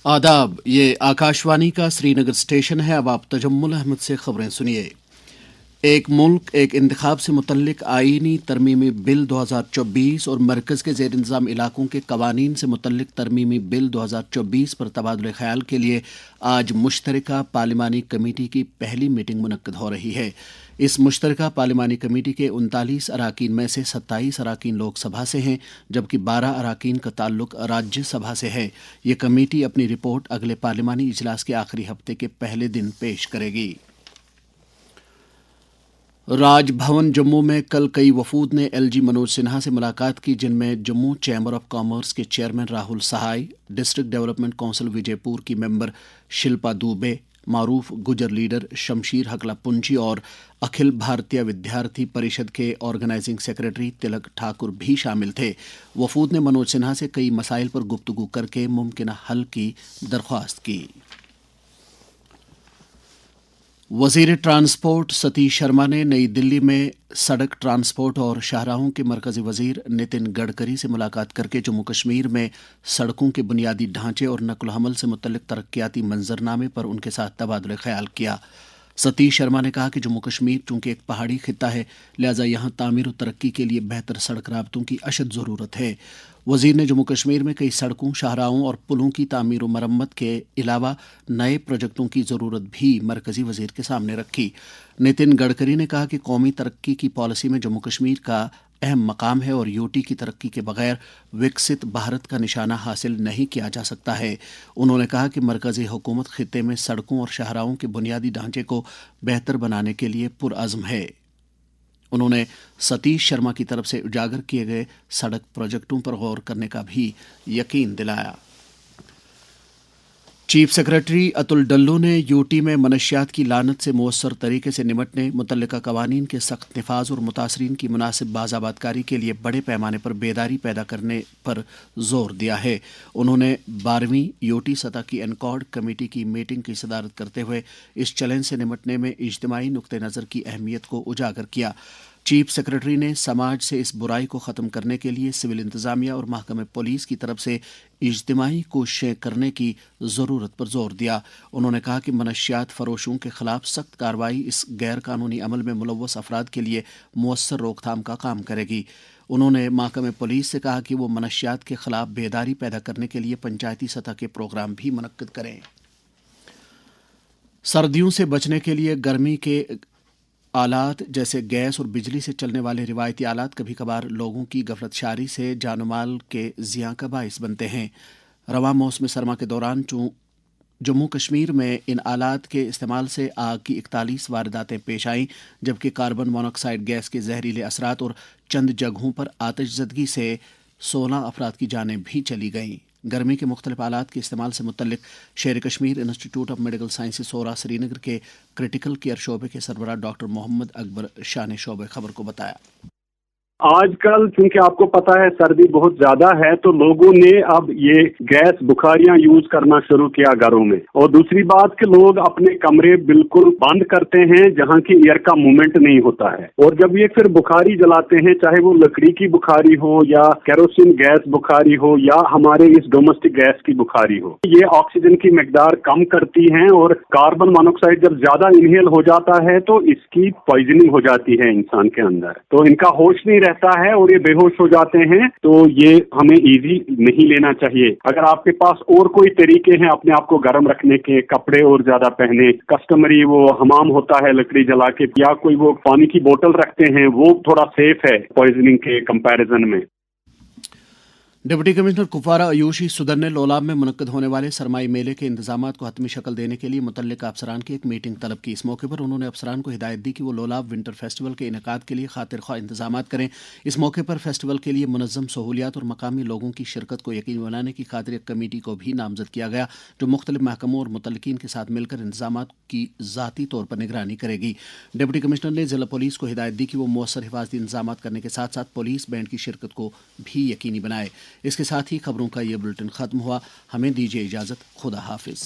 आदाब, ये आकाशवाणी का श्रीनगर स्टेशन है। अब आप तजम्मुल अहमद से खबरें सुनिए। एक मुल्क एक इंतखाब से मुतल्लिक आईनी तरमीमी बिल 2024 और मरकज़ के ज़ेर इंतज़ाम इलाकों के कवानीन से मुतल्लिक तरमीमी बिल 2024 पर तबादुल ख्याल के लिए आज मुश्तरका पार्लिमानी कमेटी की पहली मीटिंग मुनक्कद हो रही है। इस मुश्तरका पार्लिमानी कमेटी के 39 अराकीन में से 27 अराकीन लोकसभा से हैं, जबकि 12 अराकीन का ताल्लुक राज्यसभा से है। ये कमेटी अपनी रिपोर्ट अगले पार्लिमानी इजलास के आखिरी हफ्ते के पहले दिन पेश करेगी। राजभवन जम्मू में कल कई वफूद ने एलजी मनोज सिन्हा से मुलाकात की, जिनमें जम्मू चैम्बर ऑफ कॉमर्स के चेयरमैन राहुल सहाय, डिस्ट्रिक्ट डेवलपमेंट काउंसिल विजयपुर की मेंबर शिल्पा दुबे, मारूफ गुजर लीडर शमशीर हकला पुंजी और अखिल भारतीय विद्यार्थी परिषद के ऑर्गेनाइजिंग सेक्रेटरी तिलक ठाकुर भी शामिल थे। वफूद ने मनोज सिन्हा से कई मसाइल पर गुफ्तगू करके मुमकिन हल की दरख्वास्त की। वज़ीर ट्रांसपोर्ट सतीश शर्मा ने नई दिल्ली में सड़क ट्रांसपोर्ट और शाहराहों के मरकज़ी वज़ीर नितिन गडकरी से मुलाकात करके जम्मू कश्मीर में सड़कों के बुनियादी ढांचे और नक्ल हमल से मुतल्लिक़ तरक्याती मंजरनामे पर उनके साथ तबादला ख्याल किया। सतीश शर्मा ने कहा कि जम्मू कश्मीर चूँकि एक पहाड़ी खित्ता है, लिहाजा यहाँ तामीर और तरक्की के लिए बेहतर सड़क राबतों की अशद ज़रूरत है। वज़ीर ने जम्मू कश्मीर में कई सड़कों, शाहराहों और पुलों की तामीर और मरम्मत के अलावा नए प्रोजेक्टों की ज़रूरत भी मरकज़ी वज़ीर के सामने रखी। नितिन गडकरी ने कहा कि कौमी तरक्की की पॉलिसी में जम्मू कश्मीर का अहम मकाम है और यूटी की तरक्की के बगैर विकसित भारत का निशाना हासिल नहीं किया जा सकता है। उन्होंने कहा कि मरकज़ी हुकूमत खित्ते में सड़कों और शाहराहों के बुनियादी ढांचे को बेहतर बनाने के लिए पुरअज़्म है। उन्होंने सतीश शर्मा की तरफ से उजागर किए गए सड़क प्रोजेक्टों पर गौर करने का भी यकीन दिलाया। चीफ सेक्रेटरी अतुल डल्लू ने यूटी में मनशियात की लानत से मौसर तरीके से निमटने, मुतल्लिका कवानीन के सख्त निफाज और मुतासरीन की मुनासिब बाज़ाबादकारी के लिए बड़े पैमाने पर बेदारी पैदा करने पर जोर दिया है। उन्होंने 12वीं यूटी सतह की एनकॉर्ड कमेटी की मीटिंग की सदारत करते हुए इस चैलेंज से निमटने में इज्तिमाई नुक्ते नज़र की अहमियत को उजागर किया। चीफ सेक्रेटरी ने समाज से इस बुराई को ख़त्म करने के लिए सिविल इंतज़ामिया और महकमे पुलिस की तरफ से इज्तिमाई कोशिशें करने की ज़रूरत पर जोर दिया। उन्होंने कहा कि मनशियात फरोशों के खिलाफ सख्त कार्रवाई इस गैर कानूनी अमल में मुलव्वस अफराद के लिए मौसर रोकथाम का काम करेगी। उन्होंने महकमे पुलिस से कहा कि वो मनशियात के खिलाफ बेदारी पैदा करने के लिए पंचायती सतह के प्रोग्राम भी मुनक्किद करें। सर्दियों से बचने के लिए गर्मी के आलात जैसे गैस और बिजली से चलने वाले रिवायती आलात कभी कभार लोगों की गफलतशारी से जान माल के ज़िया का बाइस बनते हैं। रवां मौसम सरमा के दौरान जम्मू कश्मीर में इन आलात के इस्तेमाल से आग की 41 वारदातें पेश आईं, जबकि कार्बन मोनोक्साइड गैस के जहरीले असरात और चंद जगहों पर आतिशज़दगी से 16 अफराद की जानें भी चली गईं। गर्मी के मुख्तलिफ आलात के इस्तेमाल से मुतल्लिक Sher Kashmir institute of medical sciences Soura Srinagar के क्रिटिकल केयर शोबे के सरबराह डॉक्टर मोहम्मद अकबर शाह ने शोबे खबर को बताया। आजकल क्योंकि आपको पता है सर्दी बहुत ज्यादा है, तो लोगों ने अब ये गैस बुखारियां यूज करना शुरू किया घरों में। और दूसरी बात कि लोग अपने कमरे बिल्कुल बंद करते हैं जहां की एयर का मूवमेंट नहीं होता है, और जब ये फिर बुखारी जलाते हैं, चाहे वो लकड़ी की बुखारी हो या केरोसिन गैस बुखारी हो या हमारे इस डोमेस्टिक गैस की बुखारी हो, ये ऑक्सीजन की मिकदार कम करती हैं और कार्बन मोनोक्साइड जब ज्यादा इनहेल हो जाता है तो इसकी पॉइजनिंग हो जाती है इंसान के अंदर, तो इनका होश नहीं रहता है और ये बेहोश हो जाते हैं। तो ये हमें इजी नहीं लेना चाहिए। अगर आपके पास और कोई तरीके हैं अपने आप को गर्म रखने के, कपड़े और ज्यादा पहने, कस्टमरी वो हमाम होता है लकड़ी जला के, या कोई वो पानी की बोतल रखते हैं, वो थोड़ा सेफ है पॉइजनिंग के कंपैरिजन में। डिप्टी कमिश्नर कुपवारा आयुषी सुदर ने लोलाब में मुनक्कद होने वाले सरमाई मेले के इंतजामात को हतमी शक्ल देने के लिए मुतल्लिका अफसरान की एक मीटिंग तलब की। इस मौके पर उन्होंने अफसरान को हिदायत दी कि वो लोलाब विंटर फेस्टिवल के इनेकाद के लिए खातिर ख्वाह इंतजामात करें। इस मौके पर फेस्टिवल के लिए मुनज़्ज़म सहूलियात और मकामी लोगों की शिरकत को यकीनी बनाने की खातिर एक कमेटी को भी नामजद किया गया, जो मुख्तलिफ महकमों और मुतल्लिकीन के साथ मिलकर इंतजामात की ज़ाती तौर पर निगरानी करेगी। डिप्टी कमिश्नर ने जिला पुलिस को हिदायत दी कि वो मौसर हिफाजती इंतजामात करने के साथ साथ पुलिस बैंड की शिरकत को भी यकीनी बनाए। इसके साथ ही खबरों का ये बुलेटिन खत्म हुआ। हमें दीजिए इजाजत। खुदा हाफिज।